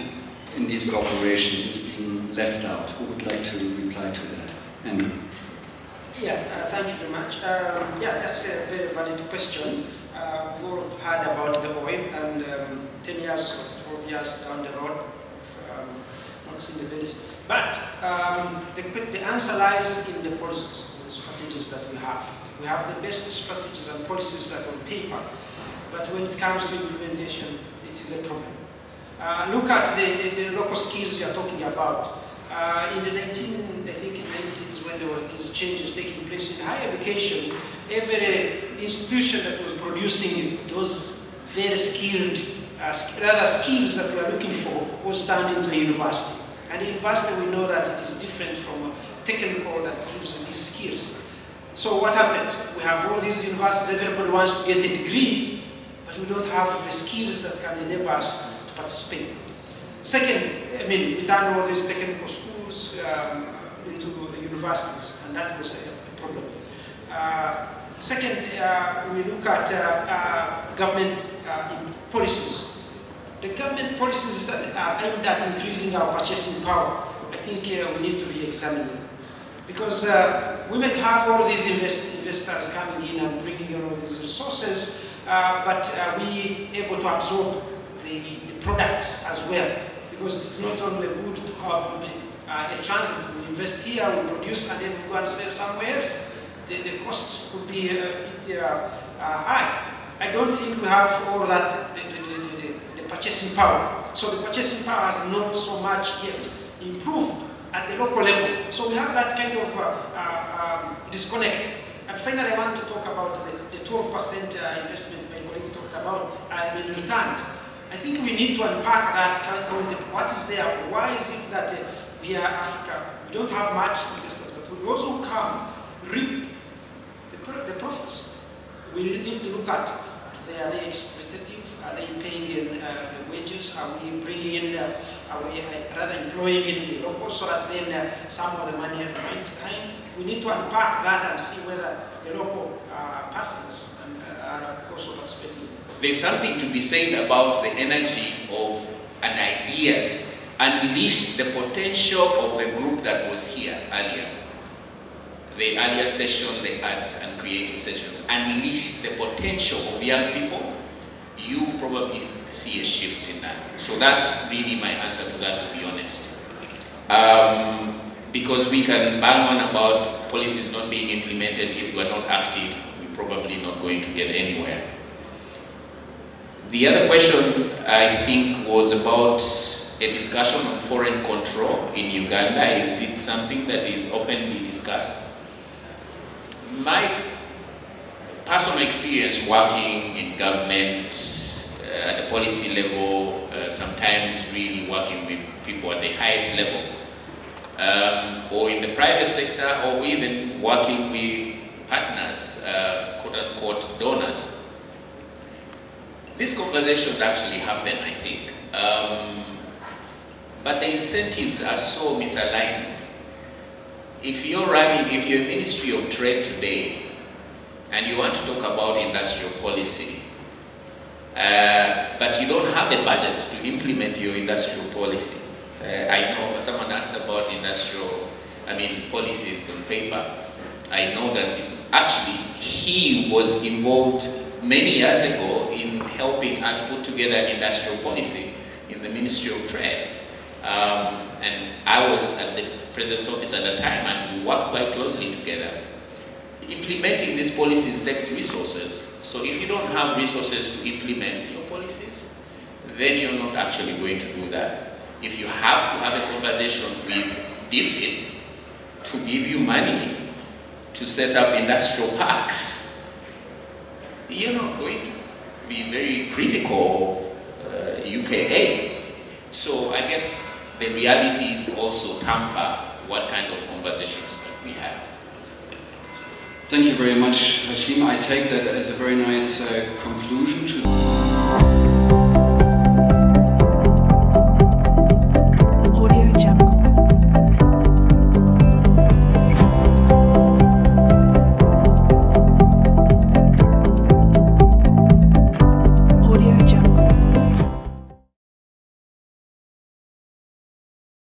in these corporations is being left out. Who would like to reply to that? Andrew. Yeah, thank you very much. Yeah, that's a very valid question. We've all heard about the oil, and 10 years or 12 years down the road, not seeing the benefit. But the answer lies in the policies, the strategies that we have. We have the best strategies and policies that are on paper, but when it comes to implementation, it is a problem. Look at the local skills you are talking about. In the 90s, when there were these changes taking place in higher education, every institution that was producing those very skilled, rather skills that we are looking for, was turned into a university. And in university, we know that it is different from a technical that gives these skills. So what happens? We have all these universities, everybody wants to get a degree, but we don't have the skills that can enable us to participate. Second, I mean, we turned all these technical schools into universities, and that was a problem. Second, we look at government policies. The government policies that are aimed at increasing our purchasing power, I think we need to be examining. Because we might have all these investors coming in and bringing in all these resources, but we able to absorb the products as well. Because it's not only good to have a transit. We invest here, we produce, and then we go and sell somewhere else. The costs could be a bit high. I don't think we have all that, the purchasing power. So the purchasing power has not so much yet improved at the local level. So we have that kind of disconnect. And finally, I want to talk about the 12% investment my colleague talked about, returns. I think we need to unpack that content. What is there? Why is it that we are Africa? We don't have much investors, but we also come reap the profits. We need to look at, are they exploitative? Are they paying in the wages? Are we bringing in, are we rather employing in the locals so that then some of the money remains behind? We need to unpack that and see whether the local persons are also participating. There's something to be said about the energy of and ideas unleash the potential of the group that was here earlier. The earlier session, the arts and creative sessions, unleash the potential of young people. You probably see a shift in that. So that's really my answer to that, to be honest. Because we can bang on about policies not being implemented. If we are not active, we're probably not going to get anywhere. The other question, I think, was about a discussion on foreign control in Uganda. Is it something that is openly discussed? My personal experience working in government at the policy level, sometimes really working with people at the highest level, or in the private sector, or even working with partners, quote-unquote donors. These conversations actually happen, I think, but the incentives are so misaligned. If you're a Ministry of Trade today, and you want to talk about industrial policy, but you don't have a budget to implement your industrial policy. I know someone asked about industrial policies on paper. I know that actually he was involved many years ago in helping us put together industrial policy in the Ministry of Trade. And I was at the President's office at the time, and we worked quite closely together. Implementing these policies takes resources. So if you don't have resources to implement your policies, then you're not actually going to do that. If you have to have a conversation with DFID to give you money to set up industrial parks, you're not going to be very critical UK aid. So I guess the realities also tamper what kind of conversations that we have. Thank you very much, Hashim. I take that as a very nice conclusion.